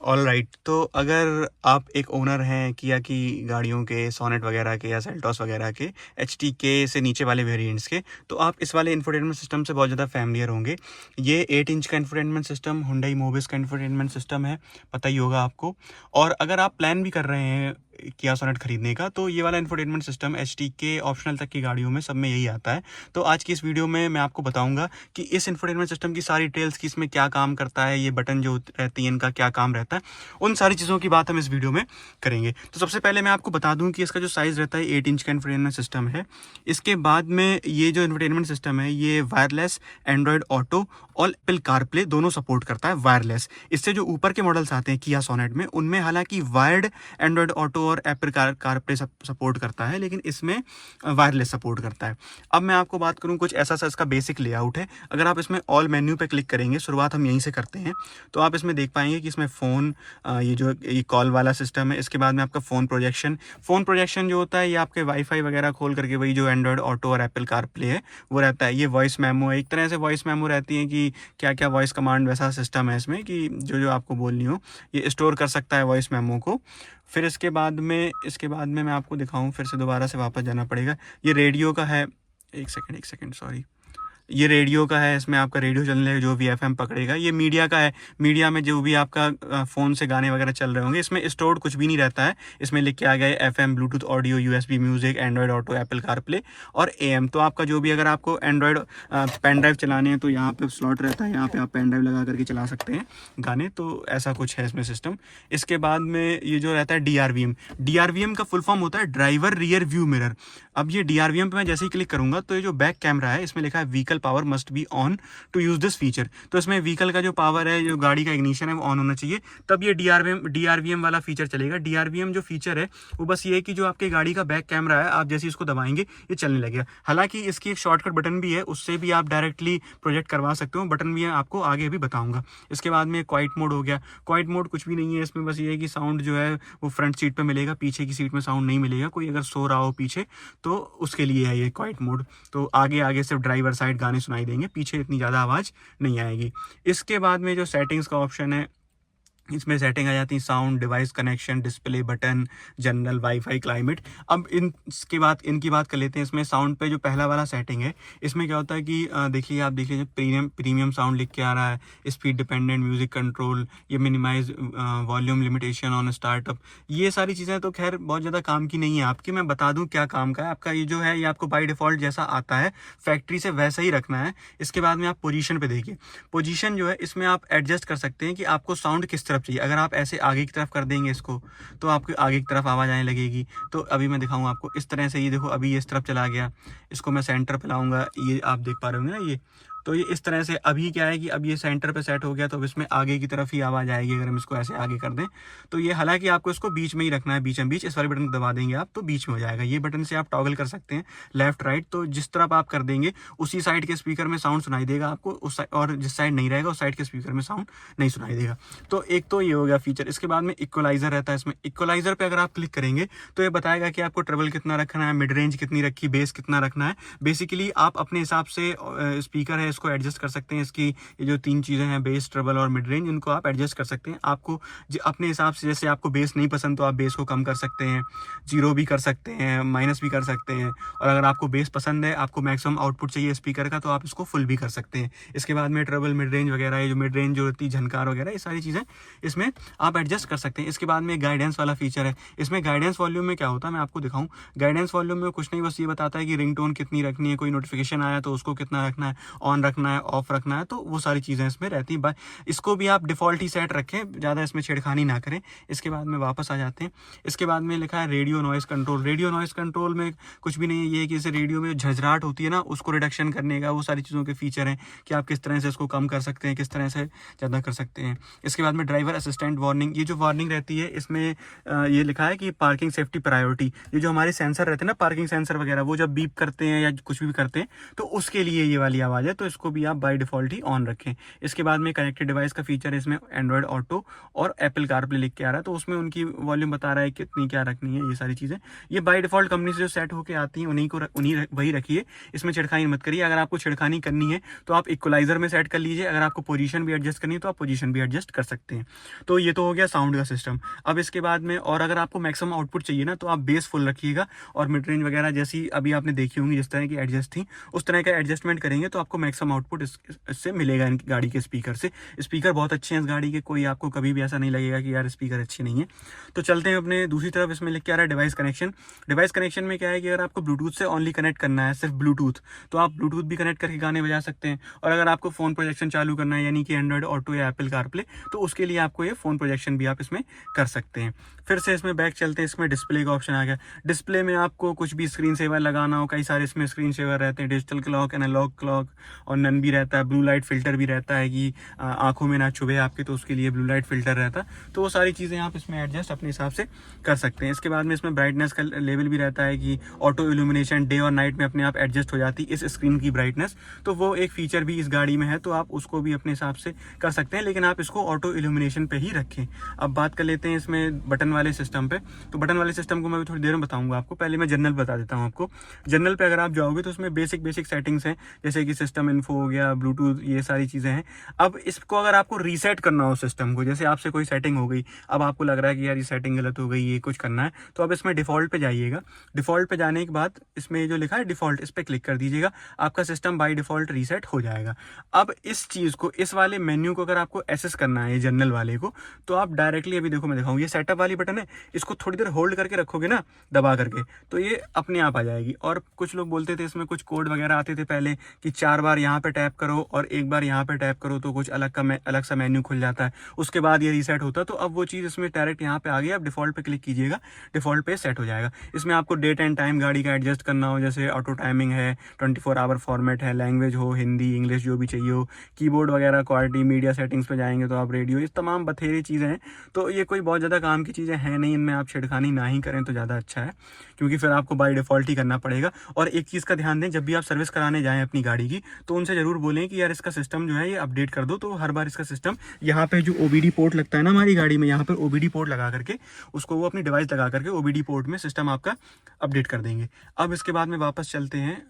Alright, तो अगर आप एक ओनर हैं किया की गाड़ियों के, सोनेट वगैरह के या सेल्टॉस वगैरह के, एचटीके से नीचे वाले वेरिएंट्स के, तो आप इस वाले इंफोटेनमेंट सिस्टम से बहुत ज़्यादा फैमिलियर होंगे। ये 8 इंच का इंफोटेनमेंट सिस्टम हुंडई मोबिस का इंफोटेनमेंट सिस्टम है, पता ही होगा आपको। और अगर आप प्लान भी कर रहे हैं किया सोनेट खरीदने का, तो ये वाला इंफोटेनमेंट सिस्टम एचटीके ऑप्शनल तक की गाड़ियों में सब में यही आता है। तो आज की इस वीडियो में मैं आपको बताऊंगा कि इस इंफोटेनमेंट सिस्टम की सारी डिटेल्स की इसमें क्या काम करता है, ये बटन जो रहती है इनका क्या काम रहता है, उन सारी चीज़ों की बात हम इस वीडियो में करेंगे। तो सबसे पहले मैं आपको बता दूं कि इसका जो साइज़ रहता है 8 इंच का इंफोटेनमेंट सिस्टम है। इसके बाद में ये जो इंफोटेनमेंट सिस्टम है ये वायरलेस, एंड्रॉयड ऑटो और एप्पल कारप्ले दोनों सपोर्ट करता है वायरलेस। इससे जो ऊपर के मॉडल्स आते हैं किया सोनेट में, उनमें हालांकि वायर्ड एंड्रॉयड ऑटो और एप्पल कारप्ले सपोर्ट करता है, लेकिन इसमें वायरलेस सपोर्ट करता है। अब मैं आपको बात करूं, कुछ ऐसा सा इसका बेसिक लेआउट है। अगर आप इसमें ऑल मेन्यू पे क्लिक करेंगे, शुरुआत हम यहीं से करते हैं, तो आप इसमें देख पाएंगे कि इसमें फ़ोन, ये जो ये कॉल वाला सिस्टम है, इसके बाद में आपका फ़ोन प्रोजेक्शन जो होता है, ये आपके वाईफाई वगैरह खोल करके वही जो एंड्रॉयड ऑटो और एप्पल कारप्ले है वो रहता है। ये वॉइस मेमो है, एक तरह से वॉइस मेमो रहती है कि क्या क्या वॉइस कमांड, वैसा सिस्टम है इसमें कि जो जो आपको बोलनी हो ये स्टोर कर सकता है वॉइस मेमो को। फिर इसके बाद में मैं आपको दिखाऊं, फिर से दोबारा से वापस जाना पड़ेगा। ये रेडियो का है, एक सेकेंड सॉरी, ये रेडियो का है, इसमें आपका रेडियो चलने जो भी एफएम पकड़ेगा। ये मीडिया का है, मीडिया में जो भी आपका फ़ोन से गाने वगैरह चल रहे होंगे, इसमें स्टोर्ड कुछ भी नहीं रहता है। इसमें लिख के आ गया है FM, Bluetooth audio, USB music, Android auto, Apple CarPlay और एएम। तो आपका जो भी, अगर आपको एंड्रॉयड पेन ड्राइव चलाने हैं तो यहाँ पे स्लॉट रहता है, यहाँ पे आप पेन ड्राइव लगा करके चला सकते हैं गाने। तो ऐसा कुछ है इसमें सिस्टम। इसके बाद में ये जो रहता है डीआरवीएम का फुल फॉर्म होता है ड्राइवर रियर व्यू मिरर। अब ये डीआरवीएम पे मैं जैसे ही क्लिक करूंगा तो ये जो बैक कैमरा है, इसमें लिखा है vehicle power must be on to use this feature. तो इसमें व्हीकल का जो पावर है, जो गाड़ी का इग्निशन है, वो ऑन होना चाहिए, तब ये डीआरवीएम वाला फीचर चलेगा। डीआरवीएम जो फीचर है वो बस ये है कि जो आपकी गाड़ी का बैक कैमरा है, आप जैसे इसको दबाएंगे ये चलने लगेगा। हालांकि इसकी एक शॉर्टकट बटन भी है, उससे भी आप डायरेक्टली प्रोजेक्ट करवा सकते हो, बटन भी है, आपको आगे भी बताऊंगा। इसके बाद में क्वाइट मोड हो गया। क्वाइट मोड कुछ भी नहीं है इसमें, बस ये है कि साउंड जो है वो फ्रंट सीट पे मिलेगा, पीछे की सीट में साउंड नहीं मिलेगा। कोई अगर सो रहा हो पीछे तो उसके लिए है ये क्वाइट मोड। तो आगे आगे सिर्फ ड्राइवर साइड गाने सुनाई देंगे, पीछे इतनी ज़्यादा आवाज़ नहीं आएगी। इसके बाद में जो सेटिंग्स का ऑप्शन है, इसमें सेटिंग आ जाती है sound, device connection, display button, general, wifi, climate. अब इनकी बात कर लेते हैं। इसमें साउंड पे जो पहला वाला सेटिंग है, इसमें क्या होता है कि देखिए, आप देख लीजिए, प्रीमियम साउंड लिख के आ रहा है, स्पीड डिपेंडेंट म्यूजिक कंट्रोल, ये minimise volume limitation on startup. ये सारी चीज़ें तो खैर बहुत ज़्यादा काम की नहीं है आपकी। मैं बता दूँ क्या काम का है आपका। ये जो है ये आपको बाई डिफ़ॉल्ट जैसा आता है फैक्ट्री से वैसा ही रखना है। इसके बाद में आप पोजीशन पे देखिए, पोजीशन जो है इसमें आप एडजस्ट कर सकते हैं कि आपको साउंड किस तरफ चाहिए। अगर आप ऐसे आगे की तरफ कर देंगे इसको, तो आपको आगे की तरफ आवाज़ आने लगेगी। तो अभी मैं दिखाऊंगा आपको इस तरह से, ये देखो अभी ये इस तरफ चला गया। इसको मैं सेंटर पे लाऊंगा, ये आप देख पा रहे होंगे ना। ये तो ये इस तरह से अभी क्या है कि अब ये सेंटर पे सेट हो गया, तो अब इसमें आगे की तरफ ही आवाज़ आएगी अगर हम इसको ऐसे आगे कर दें। तो ये हालांकि आपको इसको बीच में ही रखना है, बीचों बीच। इस वाले बटन को दबा देंगे आप तो बीच में हो जाएगा। ये बटन से आप टॉगल कर सकते हैं लेफ्ट राइट, तो जिस तरफ आप कर देंगे उसी साइड के स्पीकर में साउंड सुनाई देगा आपको, उस और जिस साइड नहीं रहेगा उस साइड के स्पीकर में साउंड नहीं सुनाई देगा। तो एक तो ये हो गया फीचर। इसके बाद में इक्वलाइजर रहता है इसमें। इक्वलाइजर पे अगर आप क्लिक करेंगे तो ये बताएगा कि आपको ट्रेबल कितना रखना है, मिड रेंज कितनी रखी, बेस कितना रखना है। बेसिकली आप अपने हिसाब से स्पीकर है इसको एडजस्ट कर सकते हैं। इसकी ये जो 3 चीज़ें हैं, बेस, ट्रेबल और मिड रेंज, इनको आप एडजस्ट कर सकते हैं आपको अपने हिसाब से। जैसे आपको बेस नहीं पसंद तो आप बेस को कम कर सकते हैं, 0 भी कर सकते हैं, माइनस भी कर सकते हैं। और अगर आपको बेस पसंद है, आपको मैक्सिमम आउटपुट चाहिए स्पीकर का, तो आप इसको फुल भी कर सकते हैं। इसके बाद में ट्रेबल, मिड रेंज वगैरह, ये जो मिड रेंज जो होती है, झनकार वगैरह, ये सारी चीज़ें इसमें आप एडजस्ट कर सकते हैं। इसके बाद में गाइडेंस वाला फीचर है। इसमें गाइडेंस वॉल्यूम में क्या होता है मैं आपको दिखाऊं। गाइडेंस वॉल्यूम में कुछ नहीं, बस ये बताता है कि रिंगटोन कितनी रखनी है, कोई नोटिफिकेशन आया तो उसको कितना रखना है, ऑन रखना है, ऑफ रखना है, तो वो सारी चीज़ें इसमें रहती हैं। इसको भी आप डिफ़ॉल्ट ही सेट रखें, ज़्यादा इसमें छेड़खानी ना करें। इसके बाद में वापस आ जाते हैं। इसके बाद में लिखा है radio noise control. Radio noise control में कुछ भी नहीं है, ये है कि जैसे रेडियो में झंझराहट होती है ना, उसको रिडक्शन करने का वो सारी चीज़ों के फीचर हैं कि आप किस तरह से इसको कम कर सकते हैं, किस तरह से ज़्यादा कर सकते हैं। इसके बाद में ड्राइवर असिस्टेंट वार्निंग, ये जो वार्निंग रहती है इसमें ये लिखा है कि पार्किंग सेफ्टी प्रायोरिटी। ये जो हमारे सेंसर रहते हैं ना, पार्किंग सेंसर वगैरह, वो जब बीप करते हैं या कुछ भी करते हैं तो उसके लिए ये वाली आवाज़ है। तो उसको भी आप बाय डिफ़ॉल्ट ही ऑन रखें। इसके बाद में कनेक्टेड डिवाइस का फीचर है इसमें एंड्रॉयड ऑटो और एप्पल कारप्ले लिख के आ रहा है, तो उसमें उनकी वॉल्यूम बता रहा है कितनी क्या रखनी है, ये सारी चीज़ें। ये बाय डिफ़ॉल्ट कंपनी से जो सेट होके आती हैं वही रखिए, इसमें छेड़खानी मत करिए। अगर आपको छेड़खानी करनी है तो आप इक्वलाइज़र में सेट कर लीजिए, अगर आपको पोजीशन भी एडजस्ट करनी है तो आप पोजीशन भी एडजस्ट कर सकते हैं। तो ये तो हो गया साउंड का सिस्टम। अब इसके बाद में और अगर आपको मैक्सिमम आउटपुट चाहिए ना तो आप बेस फुल रखिएगा और मिड रेंज वगैरह जैसी अभी आपने देखी होंगी जिस तरह की एडजस्ट थी उस तरह का एडजस्टमेंट करेंगे तो आपको मैक्सिमम आउटपुट इससे मिलेगा इन गाड़ी के स्पीकर से। स्पीकर बहुत अच्छे हैं इस गाड़ी के, कोई आपको कभी भी ऐसा नहीं लगेगा कि यार स्पीकर अच्छी नहीं है। तो चलते हैं अपने दूसरी तरफ। इसमें लिख के आ रहा है डिवाइस कनेक्शन। डिवाइस कनेक्शन में क्या है कि अगर आपको ब्लूटूथ से ओनली कनेक्ट करना है, सिर्फ ब्लूटूथ, तो आप ब्लूटूथ भी कनेक्ट करके गाने बजा सकते हैं। और अगर आपको फ़ोन प्रोजेक्शन चालू करना है यानी कि एंड्रॉयड ऑटो या एप्पल कारप्ले, तो उसके लिए आपको ये फ़ोन प्रोजेक्शन भी आप इसमें कर सकते हैं। फिर से इसमें बैक चलते हैं, इसमें डिस्प्ले का ऑप्शन आ गया। डिस्प्ले में आपको कुछ भी स्क्रीन सेवर लगाना हो, कई सारे इसमें स्क्रीन सेवर रहते हैं, डिजिटल क्लॉक, एनालॉग क्लॉक और नन भी रहता है, ब्लू लाइट फिल्टर भी रहता है कि आंखों में ना चुभे आपके, तो उसके लिए ब्लू लाइट फिल्टर रहता है। तो वो सारी चीज़ें आप इसमें एडजस्ट अपने हिसाब से कर सकते हैं। इसके बाद में इसमें ब्राइटनेस का लेवल भी रहता है कि ऑटो इल्यूमिनेशन डे और नाइट में अपने आप एडजस्ट हो जाती है इस स्क्रीन की ब्राइटनेस, तो वो एक फीचर भी इस गाड़ी में है, तो आप उसको भी अपने हिसाब से कर सकते हैं, लेकिन आप इसको ऑटो इल्यूमिनेशन पे ही रखें। अब बात कर लेते हैं इसमें बटन वाले सिस्टम पे। तो बटन वाले सिस्टम को मैं थोड़ी देर में बताऊंगा आपको, पहले मैं जनरल बता देता हूँ आपको। जनरल पे अगर आप जाओगे तो उसमें बेसिक सेटिंग्स हैं, जैसे कि सिस्टम इन्फो हो गया, ब्लूटूथ, ये सारी चीज़ें हैं। अब इसको अगर आपको रीसेट करना हो सिस्टम को, जैसे आपसे कोई सेटिंग हो गई, अब आपको लग रहा है कि यार ये सेटिंग गलत हो गई, ये कुछ करना है, तो अब इसमें डिफ़ॉल्ट पे जाइएगा। डिफ़ॉल्ट पे जाने के बाद इसमें जो लिखा है डिफ़ॉल्ट, इस पर क्लिक कर दीजिएगा, आपका सिस्टम बाय डिफ़ॉल्ट रीसेट हो जाएगा। अब इस चीज़ को, इस वाले मेन्यू को अगर आपको एक्सेस करना है जनरल वाले को, तो आप डायरेक्टली, अभी देखो मैं दिखाऊँ, ये सेटअप वाली बटन है, इसको थोड़ी देर होल्ड करके रखोगे ना दबा करके, तो ये अपने आप आ जाएगी। और कुछ लोग बोलते थे इसमें कुछ कोड वगैरह आते थे पहले कि 4 बार यहाँ पे टैप करो और 1 बार यहाँ पे टैप करो तो कुछ अलग सा मेन्यू खुल जाता है, उसके बाद ये रीसेट होता है। तो अब वो चीज़ इसमें डायरेक्ट यहाँ पे आ गई, आप डिफ़ॉल्ट पे क्लिक कीजिएगा, डिफ़ॉल्ट पे सेट हो जाएगा। इसमें आपको डेट एंड टाइम गाड़ी का एडजस्ट करना हो, जैसे ऑटो टाइमिंग है, 24 आवर फॉर्मेट है, लैंग्वेज हो हिंदी इंग्लिश जो भी चाहिए हो, कीबोर्ड वगैरह, क्वालिटी, मीडिया सेटिंग्स पे जाएंगे तो आप रेडियो, इस तमाम बथेरी चीज़ें हैं। तो ये कोई बहुत ज़्यादा काम की चीज़ें हैं नहीं, इनमें आप छेड़खानी ना ही करें तो ज़्यादा अच्छा है, क्योंकि फिर आपको बाय डिफ़ॉल्ट ही करना पड़ेगा। और एक चीज़ का ध्यान दें, जब भी आप सर्विस कराने जाएँ अपनी गाड़ी की, तो उनसे ज़रूर बोलें कि यार इसका सिस्टम जो है ये अपडेट कर दो। तो हर बार इसका सिस्टम, यहाँ पे जो OBD पोर्ट लगता है ना हमारी गाड़ी में, यहाँ पर OBD पोर्ट लगा करके उसको वो अपनी डिवाइस लगा करके OBD पोर्ट में सिस्टम आपका अपडेट कर देंगे। अब इसके बाद में वापस चलते हैं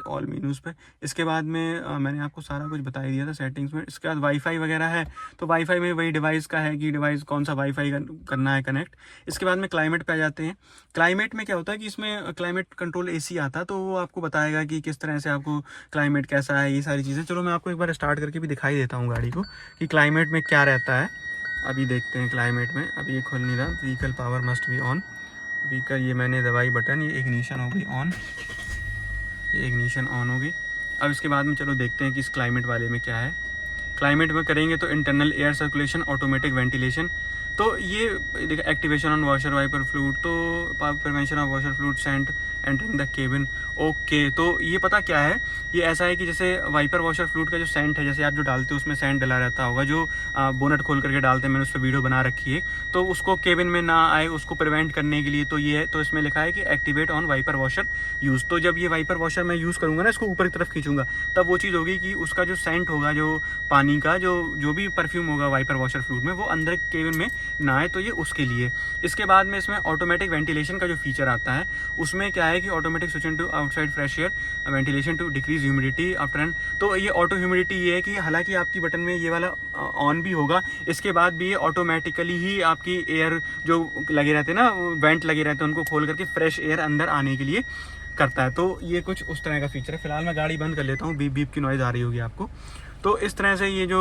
ऑल मेन्यूज़ पे। इसके बाद में मैंने आपको सारा कुछ बता ही दिया था सेटिंग्स में। इसके बाद वाईफाई वगैरह है, तो वाईफाई में वही डिवाइस का है कि डिवाइस कौन सा वाईफाई करना है कनेक्ट। इसके बाद में क्लाइमेट पे आ जाते हैं। क्लाइमेट में क्या होता है कि इसमें क्लाइमेट कंट्रोल AC आता है, तो वो आपको बताएगा कि किस तरह से आपको क्लाइमेट कैसा है, ये सारी चीज़ें। चलो मैं आपको एक बार स्टार्ट करके भी दिखाई देता हूँ गाड़ी को कि क्लाइमेट में क्या रहता है। अभी देखते हैं क्लाइमेट में, अभी ये खुल नहीं रहा। Vehicle power must be on, vehicle, ये मैंने दबाई बटन, ये इग्निशन हो गई ऑन, ये इग्निशन ऑन हो गई। अब इसके बाद में चलो देखते हैं कि इस क्लाइमेट वाले में क्या है। क्लाइमेट में करेंगे तो internal air circulation, automatic ventilation, तो ये देखिए activation on washer wiper fluid, तो prevention of washer fluid scent entering the cabin. Okay, तो ये पता क्या है, ये ऐसा है कि जैसे वाइपर वॉशर फ्लूइड का जो सेंट है, जैसे आप जो डालते हो उसमें सेंट डला रहता होगा, जो बोनट खोल करके डालते हैं, मैंने उस पर वीडियो बना रखी है, तो उसको केबिन में ना आए उसको प्रिवेंट करने के लिए, तो ये है, तो इसमें लिखा है कि activate on wiper washer use. तो जब ये वाइपर वॉशर मैं यूज़ करूँगा ना, इसको ऊपर की तरफ खींचूंगा, तब वो चीज़ होगी कि उसका जो सेंट होगा, जो पानी का जो भी परफ्यूम होगा वाइपर वॉशर फ्लूइड में, वो अंदर केबिन में ना आए, तो ये उसके लिए। इसके बाद में इसमें ऑटोमेटिक वेंटिलेशन का जो फीचर आता है, उसमें क्या है कि automatic switch to outside fresh air, ventilation to decrease humidity after end. तो ये ऑटो ह्यूमिडिटी ये है कि हालांकि आपकी बटन में ये वाला ऑन भी होगा, इसके बाद भी ये ऑटोमेटिकली ही आपकी एयर जो लगे रहते हैं ना, वेंट लगे रहते हैं, उनको खोल करके फ्रेश एयर अंदर आने के लिए करता है। तो ये कुछ उस तरह का फीचर है। फिलहाल मैं गाड़ी बंद कर लेता हूँ, बीप बीप की नॉइज़ आ रही होगी आपको। तो इस तरह से ये जो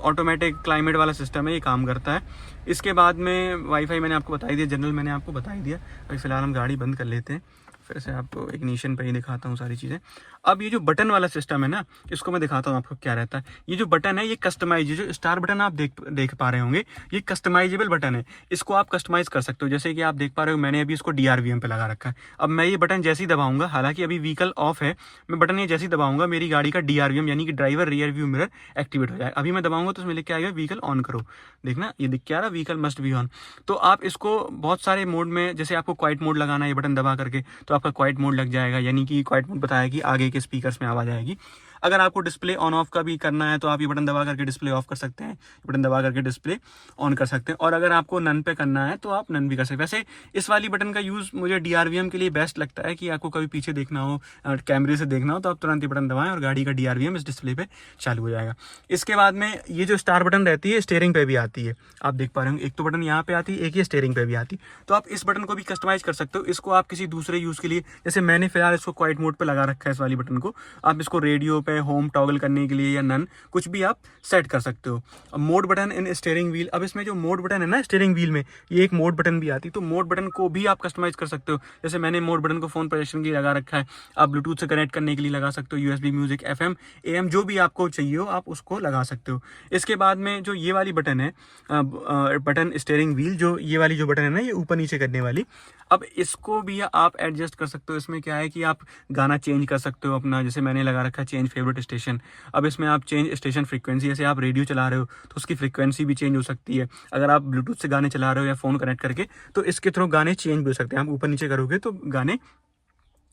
ऑटोमेटिक क्लाइमेट वाला सिस्टम है ये काम करता है। इसके बाद में वाईफाई मैंने आपको बता ही दिया, जनरल मैंने आपको बता ही दिया। अभी फ़िलहाल हम गाड़ी बंद कर लेते हैं, फिर से आपको इग्निशन पे ही दिखाता हूँ सारी चीज़ें। अब ये जो बटन वाला सिस्टम है ना, इसको मैं दिखाता हूँ आपको क्या रहता है। ये जो बटन है ये कस्टमाइज, जो स्टार बटन आप देख पा रहे होंगे, ये कस्टमाइजेबल बटन है। इसको आप कस्टमाइज़ कर सकते हो, जैसे कि आप देख पा रहे हो मैंने अभी इसको DRVM पे लगा रखा है। अब मैं ये बटन जैसे ही दबाऊंगा, हालांकि अभी व्हीकल ऑफ है, मैं बटन ये जैसे ही दबाऊंगा मेरी गाड़ी का DRVM यानी कि driver rear view mirror activate हो जाएगा। अभी मैं दबाऊंगा तो उसमें लिख के आएगा व्हीकल ऑन करो, देखना ये दिख के आ रहा व्हीकल मस्ट बी ऑन। तो आप इसको बहुत सारे मोड में, जैसे आपको क्वाइट मोड लगाना है ये बटन दबा करके, तो आपका क्वाइट मोड लग जाएगा, यानी कि क्वाइट मोड बताया कि आगे के स्पीकर्स में आवाज़ आएगी। अगर आपको डिस्प्ले ऑन ऑफ का भी करना है तो आप ये बटन दबा करके डिस्प्ले ऑफ कर सकते हैं, बटन दबा करके डिस्प्ले ऑन कर सकते हैं। और अगर आपको नन पे करना है तो आप नन भी कर सकते हैं। वैसे इस वाली बटन का यूज़ मुझे DRVM के लिए बेस्ट लगता है कि आपको कभी पीछे देखना हो, कैमरे से देखना हो, तो आप तुरंत ये बटन दबाएं और गाड़ी का DRVM इस डिस्प्ले पे चालू हो जाएगा। इसके बाद में ये जो स्टार बटन रहती है स्टीयरिंग पे भी आती है, आप देख पा रहे होंगे। एक तो बटन यहाँ पे आती है, एक ये स्टीयरिंग पे भी आती है। तो आप इस बटन को भी कस्टमाइज कर सकते हो। इसको आप किसी दूसरे यूज़ के लिए, जैसे मैंने फिलहाल इसको क्वाइट मोड पे लगा रखा है इस वाली बटन को, आप इसको रेडियो पे, होम टॉगल करने के लिए या नन कुछ भी आप सेट कर सकते हो। अब मोड बटन इन स्टीयरिंग व्हील, अब इसमें जो मोड बटन है ना स्टीयरिंग व्हील में, ये एक मोड बटन भी आती है। तो मोड बटन को भी आप कस्टमाइज कर सकते हो। जैसे मैंने मोड बटन को फोन पोजीशन के लिए लगा रखा है, आप ब्लूटूथ से कनेक्ट करने के लिए लगा सकते हो, USB म्यूजिक, FM, AM जो भी आपको चाहिए हो आप उसको लगा सकते हो। इसके बाद में जो ये वाली बटन है, बटन स्टीयरिंग व्हील, जो ये वाली जो बटन है ना, ये ऊपर नीचे करने वाली, अब इसको भी आप एडजस्ट कर सकते हो। इसमें क्या है कि आप गाना चेंज कर सकते हो अपना, जैसे मैंने लगा रखा है चेंज फेवरेट स्टेशन। अब इसमें आप चेंज स्टेशन फ्रीक्वेंसी, जैसे आप रेडियो चला रहे हो तो उसकी फ्रीक्वेंसी भी चेंज हो सकती है। अगर आप ब्लूटूथ से गाने चला रहे हो या फ़ोन कनेक्ट करके तो इसके थ्रू गाने चेंज भी हो सकते हैं। आप ऊपर नीचे करोगे तो गाने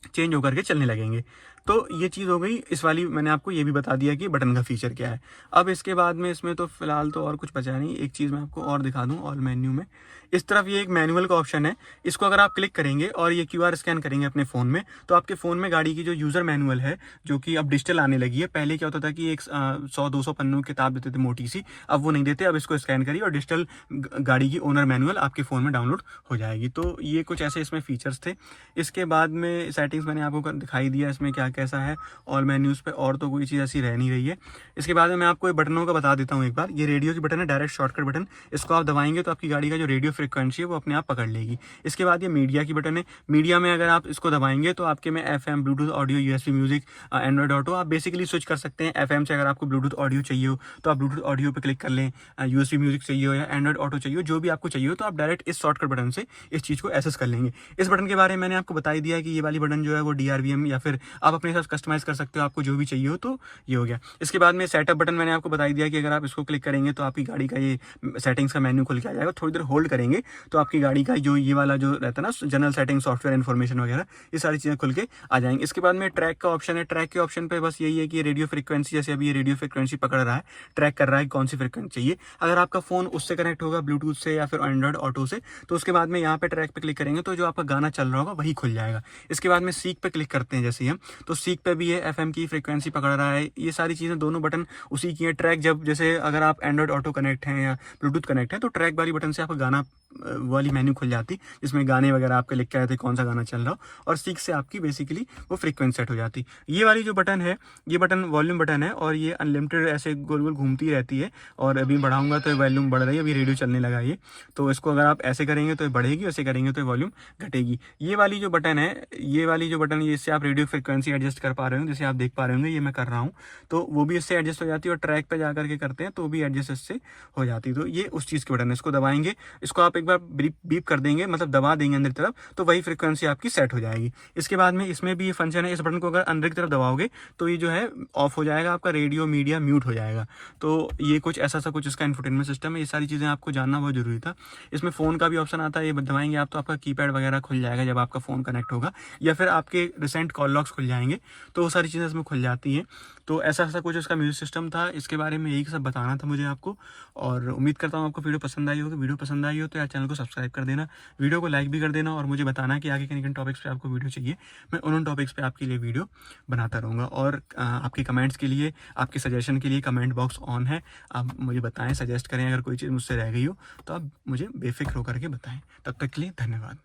चेंज होकर के चलने लगेंगे। तो ये चीज़ हो गई इस वाली, मैंने आपको ये भी बता दिया कि बटन का फीचर क्या है। अब इसके बाद में इसमें तो फिलहाल तो और कुछ बचा नहीं। एक चीज़ मैं आपको और दिखा दूं, ऑल मेन्यू में इस तरफ ये एक मैनुअल का ऑप्शन है। इसको अगर आप क्लिक करेंगे और ये QR स्कैन करेंगे अपने फ़ोन में, तो आपके फ़ोन में गाड़ी की जो यूज़र मैनुअल है, जो कि अब डिजिटल आने लगी है। पहले क्या होता था कि एक 100-200 पन्नों की किताब देते थे मोटी सी, अब वो नहीं देते। अब इसको स्कैन करिए और डिजिटल गाड़ी की ओनर मैनुअल आपके फ़ोन में डाउनलोड हो जाएगी। तो ये कुछ ऐसे इसमें फीचर्स थे। इसके बाद में सेटिंग्स मैंने आपको दिखाई दिया इसमें क्या कैसा है ऑल मेन्यूज़ पे, और तो कोई चीज़ ऐसी रह नहीं रही है। इसके बाद में मैं आपको ये बटनों का बता देता हूँ एक बार। ये रेडियो की बटन है, डायरेक्ट शॉर्टकट बटन। इसको आप दबाएंगे तो आपकी गाड़ी का जो रेडियो फ्रिक्वेंसी है वो अपने आप पकड़ लेगी। इसके बाद ये मीडिया की बटन है। मीडिया में अगर आप इसको दबाएंगे तो आपके में FM, Bluetooth audio, USB music, Android auto, आप बेसिकली स्विच कर सकते हैं। FM से अगर आपको ब्लूटूथ ऑडियो चाहिए हो तो आप ब्लूटूथ ऑडियो पर क्लिक कर लें, USB म्यूजिक चाहिए हो या एंड्रॉइड ऑटो चाहिए हो, जो भी आपको चाहिए हो, तो आप डायरेक्ट इस शॉर्टकट बटन से इस चीज़ को एक्सेस कर लेंगे। इस बटन के बारे में मैंने आपको बता ही दिया कि ये वाली बटन जो है वो DRVM या फिर आप अपने हिसाब से कस्टमाइज कर सकते हो, आपको जो भी चाहिए हो। तो ये हो गया। इसके बाद में सेटअप बटन मैंने आपको बता दिया कि अगर आप इसको क्लिक करेंगे तो आपकी गाड़ी का ये सेटिंग्स का मेन्यू खुल के आ जाएगा। थोड़ी देर होल्ड करेंगे तो आपकी गाड़ी का जो ये वाला जो रहता है ना, जनरल सेटिंग, सॉफ्टवेयर इन्फॉर्मेशन वगैरह, ये सारी चीज़ें खुल के आ जाएंगी। इसके बाद में ट्रैक का ऑप्शन है। ट्रैक के ऑप्शन पे बस यही है कि रेडियो फ्रिक्वेंसी, जैसे अभी ये रेडियो फ्रिक्वेंसी पकड़ रहा है, ट्रैक कर रहा है कौन सी फ्रिक्वेंसी चाहिए। अगर आपका फ़ोन उससे कनेक्ट होगा ब्लूटूथ से या फिर एंड्रॉइड ऑटो से, तो उसके बाद में यहाँ पे ट्रैक पे क्लिक करेंगे तो जो आपका गाना चल रहा होगा वही खुल जाएगा। इसके बाद में सीक पे क्लिक करते हैं जैसे हम, तो सीक पे भी है FM की फ्रिक्वेंसी पकड़ रहा है। ये सारी चीज़ें दोनों बटन उसी की है। ट्रैक, जब जैसे अगर आप एंड्रॉइड ऑटो कनेक्ट हैं या ब्लूटूथ कनेक्ट है तो ट्रैक वाली बटन से आपका गाना वाली मेन्यू खुल जाती, जिसमें गाने वगैरह आपके लिख के आए थे कौन सा गाना चल रहा हो, और सीक से आपकी बेसिकली वो फ्रीक्वेंसी सेट हो जाती। ये वाली जो बटन है, ये बटन वॉल्यूम बटन है और ये अनलिमिटेड ऐसे गोल गोल घूमती रहती है, और अभी बढ़ाऊंगा तो वॉल्यूम बढ़ रही है, अभी रेडियो चलने लगा ये। तो इसको अगर आप ऐसे करेंगे तो ये बढ़ेगी, वैसे करेंगे तो वॉल्यूम घटेगी। ये वाली जो बटन है, ये वाली जो बटन, ये इससे आप रेडियो फ्रिक्वेंसी एडजस्ट कर पा रहे हो, जैसे आप देख पा रहे होंगे ये मैं कर रहा हूँ, तो वो भी इससे एडजस्ट हो जाती है। और ट्रैक पे जा करके करते हैं तो भी एडजस्ट इससे हो जाती है। तो ये उस चीज़ की बटन है। इसको दबाएंगे, इसको आप एक बार बीप कर देंगे, मतलब दबा देंगे अंदर की तरफ, तो वही फ्रिक्वेंसी आपकी सेट हो जाएगी। इसके बाद में इसमें भी ये फंक्शन है, इस बटन को अगर अंदर की तरफ दबाओगे तो ये जो है ऑफ हो जाएगा, आपका रेडियो मीडिया म्यूट हो जाएगा। तो ये कुछ ऐसा सा कुछ इसका इंफोटेनमेंट सिस्टम है। ये सारी चीज़ें आपको जानना बहुत जरूरी था। इसमें फ़ोन का भी ऑप्शन आता है, ये दबाएंगे आप तो आपका कीपैड वगैरह खुल जाएगा जब आपका फ़ोन कनेक्ट होगा, या फिर आपके रिसेंट कॉल लॉग्स खुल जाएंगे, तो वो सारी चीज़ें इसमें खुल जाती हैं। तो ऐसा ऐसा कुछ इसका म्यूजिक सिस्टम था। इसके बारे में यही सब बताना था मुझे आपको, और उम्मीद करता हूँ आपको वीडियो पसंद आई होगी। वीडियो पसंद आई हो तो यार चैनल को सब्सक्राइब कर देना, वीडियो को लाइक भी कर देना, और मुझे बताना कि आगे किन किन टॉपिक्स पे आपको वीडियो चाहिए। मैं उन टॉपिक्स पे आपके लिए वीडियो बनाता रहूँगा। और आपके कमेंट्स के लिए, आपके सजेशन के लिए कमेंट बॉक्स ऑन है। आप मुझे बताएं, सजेस्ट करें, अगर कोई चीज़ मुझसे रह गई हो तो आप मुझे बेफिक्र होकर के बताएं। तब तक के लिए धन्यवाद।